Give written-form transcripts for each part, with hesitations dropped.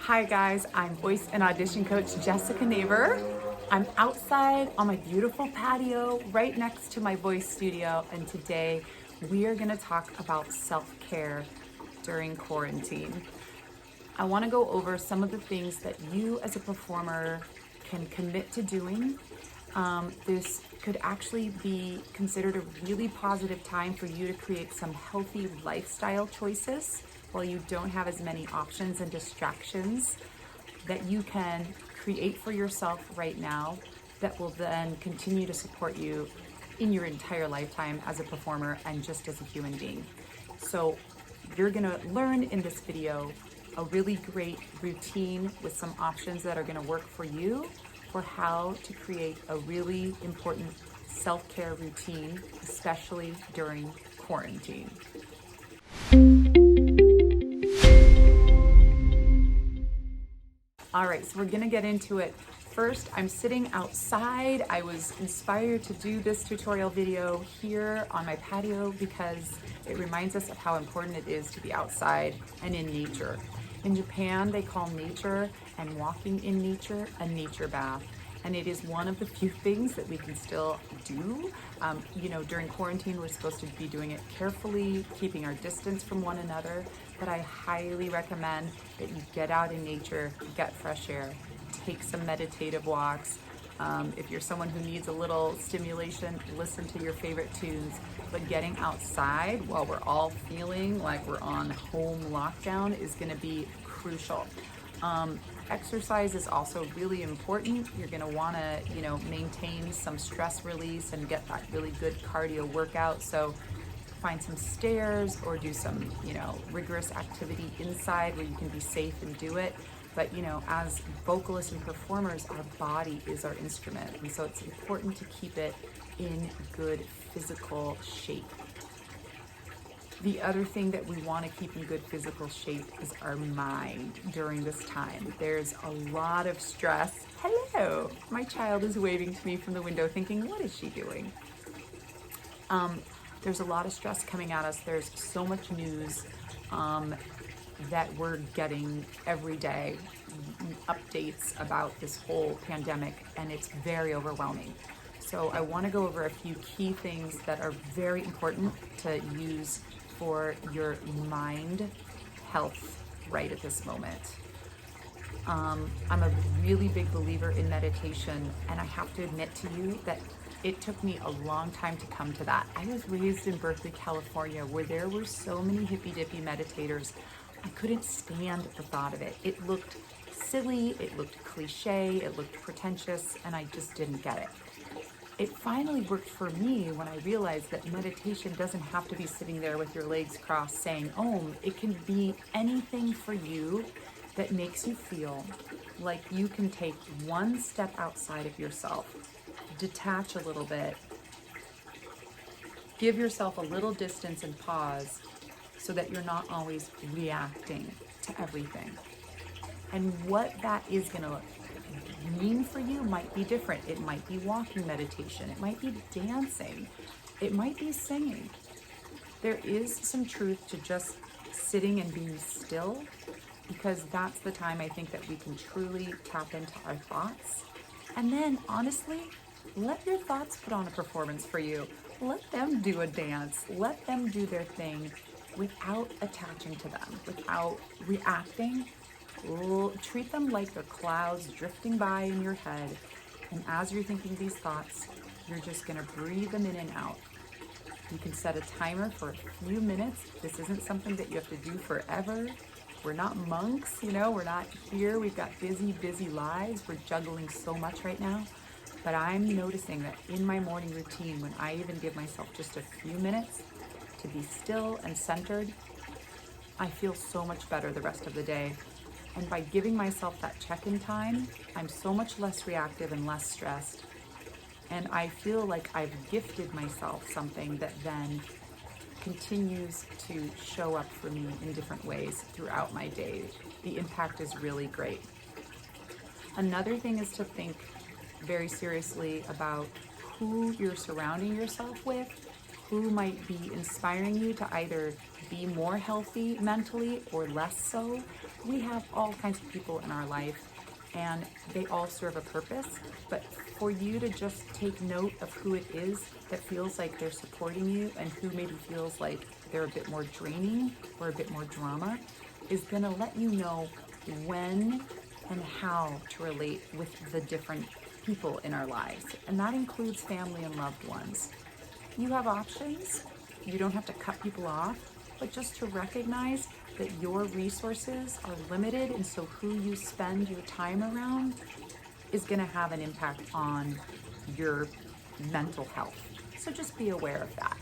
Hi guys, I'm voice and audition coach Jessica Neighbor. I'm outside on my beautiful patio right next to my voice studio, and today we are going to talk about self-care during quarantine. I want to go over some of the things that you as a performer can commit to doing. This could actually be considered a really positive time for you to create some healthy lifestyle choices while you don't have as many options and distractions that you can create for yourself right now that will then continue to support you in your entire lifetime as a performer and just as a human being. So you're gonna learn in this video a really great routine with some options that are gonna work for you for how to create a really important self-care routine, especially during quarantine. All right, so we're gonna get into it. First, I'm sitting outside. I was inspired to do this tutorial video here on my patio because it reminds us of how important it is to be outside and in nature. In Japan, they call nature and walking in nature a nature bath. And it is one of the few things that we can still do. During quarantine, we're supposed to be doing it carefully, keeping our distance from one another. But I highly recommend that you get out in nature, get fresh air, take some meditative walks. If you're someone who needs a little stimulation, listen to your favorite tunes. But getting outside while we're all feeling like we're on home lockdown is gonna be crucial. Exercise is also really important. You're gonna wanna, maintain some stress release and get that really good cardio workout. So find some stairs or do some, rigorous activity inside where you can be safe and do it. But, as vocalists and performers, our body is our instrument. And so it's important to keep it in good physical shape. The other thing that we want to keep in good physical shape is our mind during this time. There's a lot of stress. Hello! My child is waving to me from the window thinking, what is she doing? There's a lot of stress coming at us. There's so much news that we're getting every day, updates about this whole pandemic, and it's very overwhelming. So I want to go over a few key things that are very important to use for your mind health right at this moment. I'm a really big believer in meditation, and I have to admit to you that it took me a long time to come to that. I was raised in Berkeley, California, where there were so many hippy-dippy meditators. I couldn't stand the thought of it. It looked silly, it looked cliche, it looked pretentious, and I just didn't get it. It finally worked for me when I realized that meditation doesn't have to be sitting there with your legs crossed saying Om. It can be anything for you that makes you feel like you can take one step outside of yourself, detach a little bit, give yourself a little distance and pause so that you're not always reacting to everything. And what that is gonna mean for you might be different. It might be walking meditation, it might be dancing, it might be singing. There is some truth to just sitting and being still, because that's the time I think that we can truly tap into our thoughts. And then honestly, let your thoughts put on a performance for you. Let them do a dance, let them do their thing without attaching to them, without reacting. Treat them like the clouds drifting by in your head. And as you're thinking these thoughts, you're just gonna breathe them in and out. You can set a timer for a few minutes. This isn't something that you have to do forever. We're not monks, we're not here. We've got busy lives. We're juggling so much right now. But I'm noticing that in my morning routine, when I even give myself just a few minutes to be still and centered, I feel so much better the rest of the day. And by giving myself that check-in time, I'm so much less reactive and less stressed. And I feel like I've gifted myself something that then continues to show up for me in different ways throughout my day. The impact is really great. Another thing is to think very seriously about who you're surrounding yourself with, who might be inspiring you to either be more healthy mentally or less so. we have all kinds of people in our life, and they all serve a purpose. But for you to just take note of who it is that feels like they're supporting you and who maybe feels like they're a bit more draining or a bit more drama is going to let you know when and how to relate with the different people in our lives. And that includes family and loved ones. You have options. You don't have to cut people off, but just to recognize that your resources are limited, and so who you spend your time around is going to have an impact on your mental health. So just be aware of that.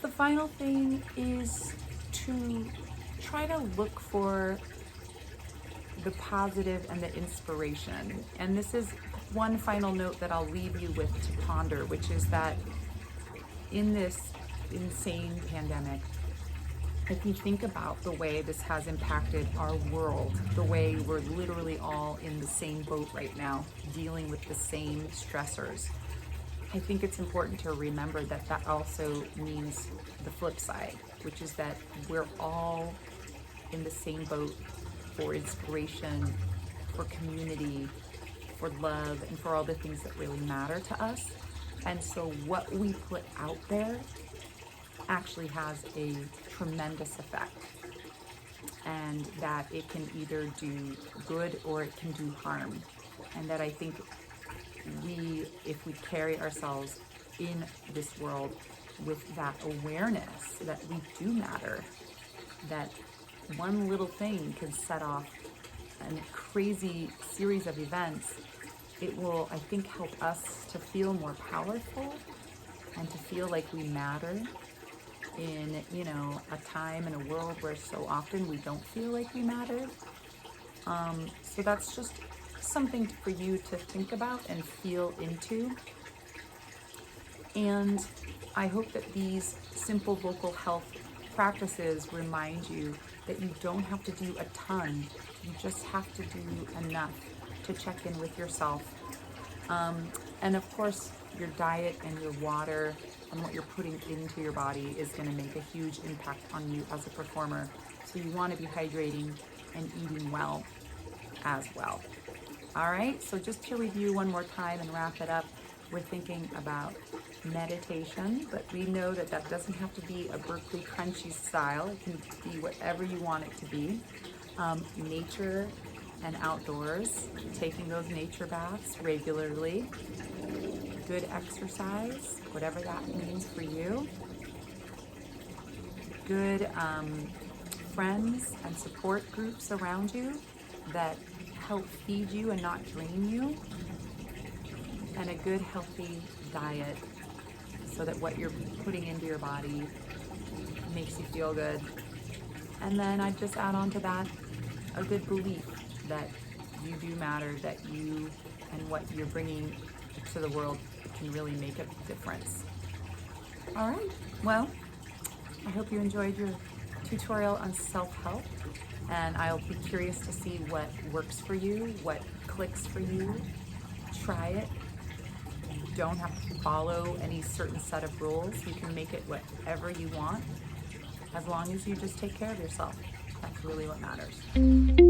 The final thing is to try to look for the positive and the inspiration. And this is one final note that I'll leave you with to ponder, which is that in this insane pandemic, if you think about the way this has impacted our world, the way we're literally all in the same boat right now, dealing with the same stressors, I think it's important to remember that that also means the flip side, which is that we're all in the same boat for inspiration, for community, for love, and for all the things that really matter to us. And so what we put out there actually has a tremendous effect, and that it can either do good or it can do harm. And that I think if we carry ourselves in this world with that awareness that we do matter, that one little thing can set off a crazy series of events, it will, I think, help us to feel more powerful and to feel like we matter in, a time and a world where so often we don't feel like we matter. So that's just something for you to think about and feel into. And I hope that these simple vocal health practices remind you that you don't have to do a ton. You just have to do enough to check in with yourself. And of course, your diet and your water and what you're putting into your body is going to make a huge impact on you as a performer. So you want to be hydrating and eating well as well. All right, so just to review one more time and wrap it up, we're thinking about meditation, but we know that that doesn't have to be a Berkeley crunchy style. It can be whatever you want it to be. Nature and outdoors, taking those nature baths regularly, good exercise, whatever that means for you, good friends and support groups around you that help feed you and not drain you, and a good healthy diet so that what you're putting into your body makes you feel good. And then I'd just add on to that a good belief that you do matter, that you and what you're bringing to the world can really make a difference. All right, well, I hope you enjoyed your tutorial on self-help, and I'll be curious to see what works for you, what clicks for you. Try it. You don't have to follow any certain set of rules. You can make it whatever you want, as long as you just take care of yourself. That's really what matters.